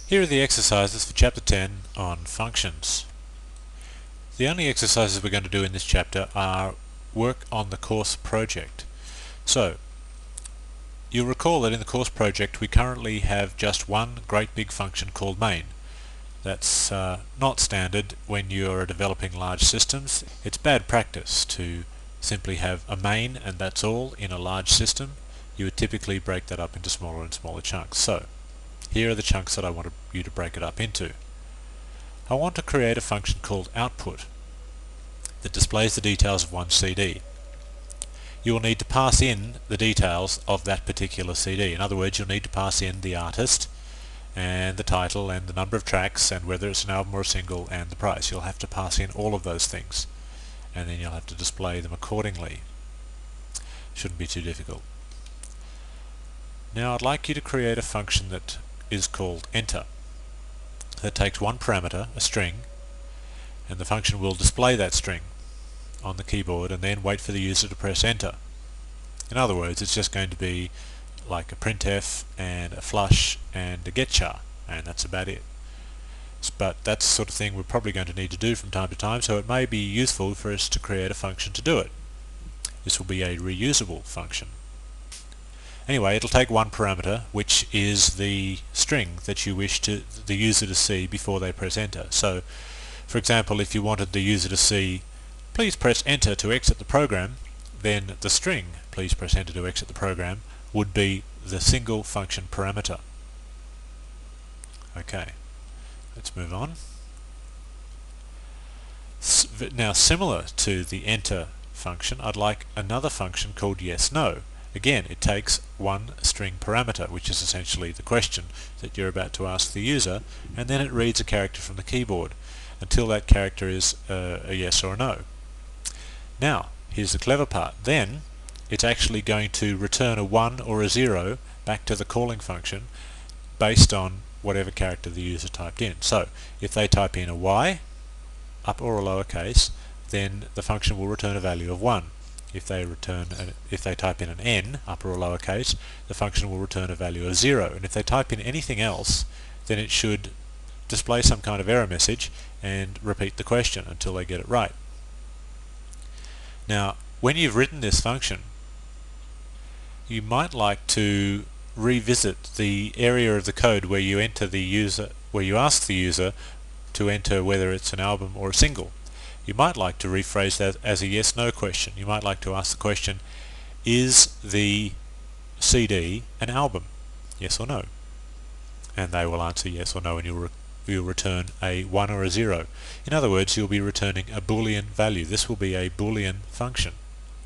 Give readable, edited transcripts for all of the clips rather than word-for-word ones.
Here are the exercises for Chapter 10 on functions. The only exercises we're going to do in this chapter are work on the course project. So, you'll recall that in the course project we currently have just one great big function called main. That's not standard when you're developing large systems. It's bad practice to simply have a main and that's all in a large system. You would typically break that up into smaller and smaller chunks. So, here are the chunks that I want you to break it up into. I want to create a function called output that displays the details of one CD. You will need to pass in the details of that particular CD. In other words, you'll need to pass in the artist and the title and the number of tracks and whether it's an album or a single and the price. You'll have to pass in all of those things and then you'll have to display them accordingly. Shouldn't be too difficult. Now I'd like you to create a function that is called enter, that takes one parameter, a string, and the function will display that string on the keyboard and then wait for the user to press enter. In other words, it's just going to be like a printf and a flush and a getchar, and that's about it. But that's the sort of thing we're probably going to need to do from time to time, so it may be useful for us to create a function to do it. This will be a reusable function. Anyway, it'll take one parameter, which is the string that you wish the user to see before they press enter. So, for example, if you wanted the user to see, please press enter to exit the program, then the string, please press enter to exit the program, would be the single function parameter. Okay, let's move on. Now, similar to the enter function, I'd like another function called yes/no. Again, it takes one string parameter, which is essentially the question that you're about to ask the user, and then it reads a character from the keyboard until that character is a yes or a no. Now, here's the clever part. Then, it's actually going to return a 1 or a 0 back to the calling function based on whatever character the user typed in. So, if they type in a y, up or a lowercase, then the function will return a value of 1. If they type in an n, upper or lowercase, the function will return a value of 0. And if they type in anything else, then it should display some kind of error message and repeat the question until they get it right. Now, when you've written this function, you might like to revisit the area of the code where you ask the user to enter whether it's an album or a single. You might like to rephrase that as a yes/no question. You might like to ask the question, is the CD an album? Yes or no? And they will answer yes or no, and you'll return a 1 or a 0. In other words, you'll be returning a Boolean value. This will be a Boolean function.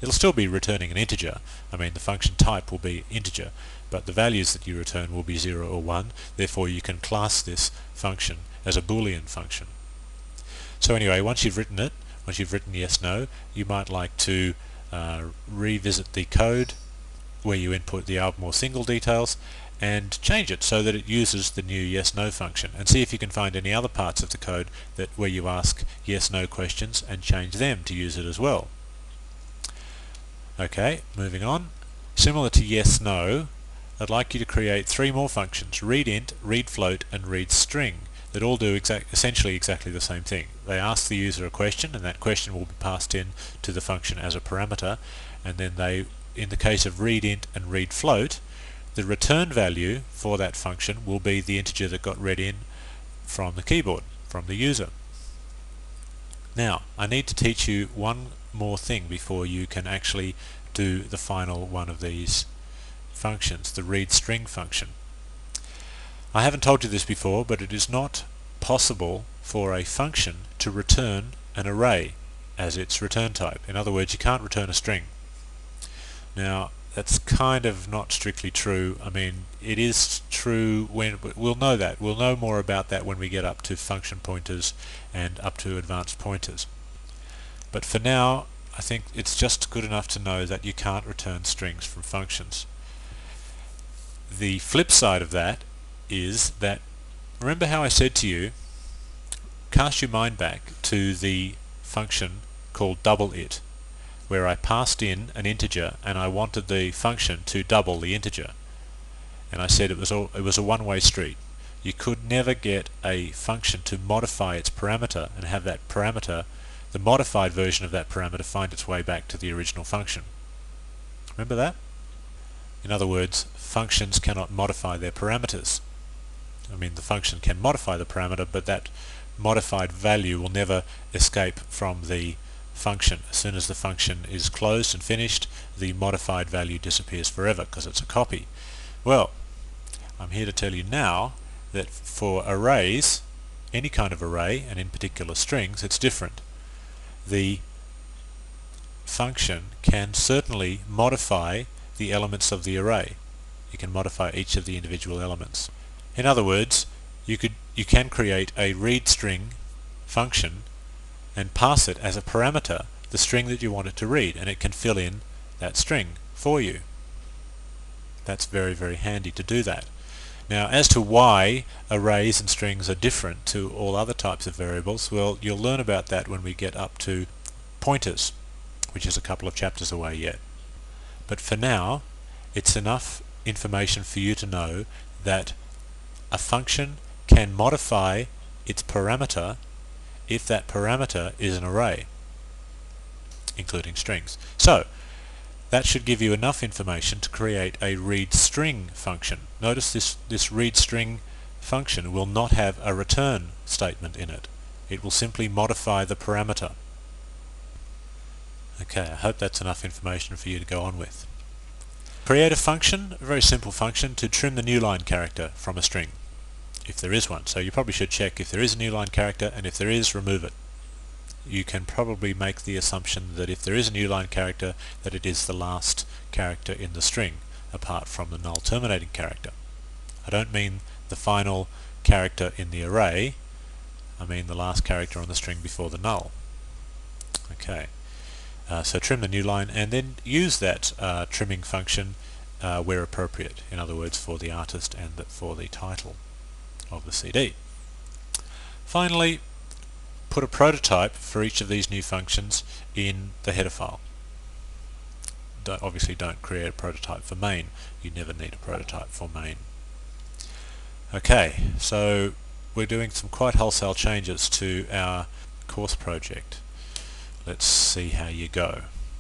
It'll still be returning an integer. I mean, the function type will be integer, but the values that you return will be 0 or 1. Therefore, you can class this function as a Boolean function. So anyway, once you've written it, once you've written yes/no, you might like to revisit the code where you input the album or single details and change it so that it uses the new yes/no function, and see if you can find any other parts of the code where you ask yes/no questions and change them to use it as well. Okay, moving on. Similar to yes/no, I'd like you to create 3 more functions: readInt, readFloat, and readString, that all do essentially exactly the same thing. They ask the user a question, and that question will be passed in to the function as a parameter, and then in the case of readInt and readFloat, the return value for that function will be the integer that got read in from the keyboard, from the user. Now, I need to teach you one more thing before you can actually do the final one of these functions, the readString function. I haven't told you this before, but it is not possible for a function to return an array as its return type. In other words, you can't return a string. Now, that's kind of not strictly true. I mean, it is true we'll know that. We'll know more about that when we get up to function pointers and up to advanced pointers. But for now, I think it's just good enough to know that you can't return strings from functions. The flip side of that is that, remember how I said to you, cast your mind back to the function called doubleIt, where I passed in an integer and I wanted the function to double the integer. And I said it was a one-way street. you could never get a function to modify its parameter and have that parameter, the modified version of that parameter, find its way back to the original function. Remember that? In other words, functions cannot modify their parameters. I mean, the function can modify the parameter, but that modified value will never escape from the function. As soon as the function is closed and finished, the modified value disappears forever because it's a copy. Well, I'm here to tell you now that for arrays, any kind of array, and in particular strings, it's different. The function can certainly modify the elements of the array. You can modify each of the individual elements. In other words, you can create a read string function and pass it as a parameter the string that you want it to read, and it can fill in that string for you. That's very, very handy to do that. Now, as to why arrays and strings are different to all other types of variables, well, you'll learn about that when we get up to pointers, which is a couple of chapters away yet. But for now, it's enough information for you to know that a function can modify its parameter if that parameter is an array, including strings. So, that should give you enough information to create a read string function. Notice this read string function will not have a return statement in it. It will simply modify the parameter. Okay, I hope that's enough information for you to go on with. Create a function, a very simple function, to trim the new line character from a string, if there is one. So you probably should check if there is a new line character, and if there is, remove it. You can probably make the assumption that if there is a new line character, that it is the last character in the string, apart from the null terminating character. I don't mean the final character in the array, I mean the last character on the string before the null. Okay, so trim the new line, and then use that trimming function where appropriate, in other words for the artist and for the title of the CD. Finally, put a prototype for each of these new functions in the header file. Obviously don't create a prototype for main. You never need a prototype for main. Okay, so we're doing some quite wholesale changes to our course project. Let's see how you go.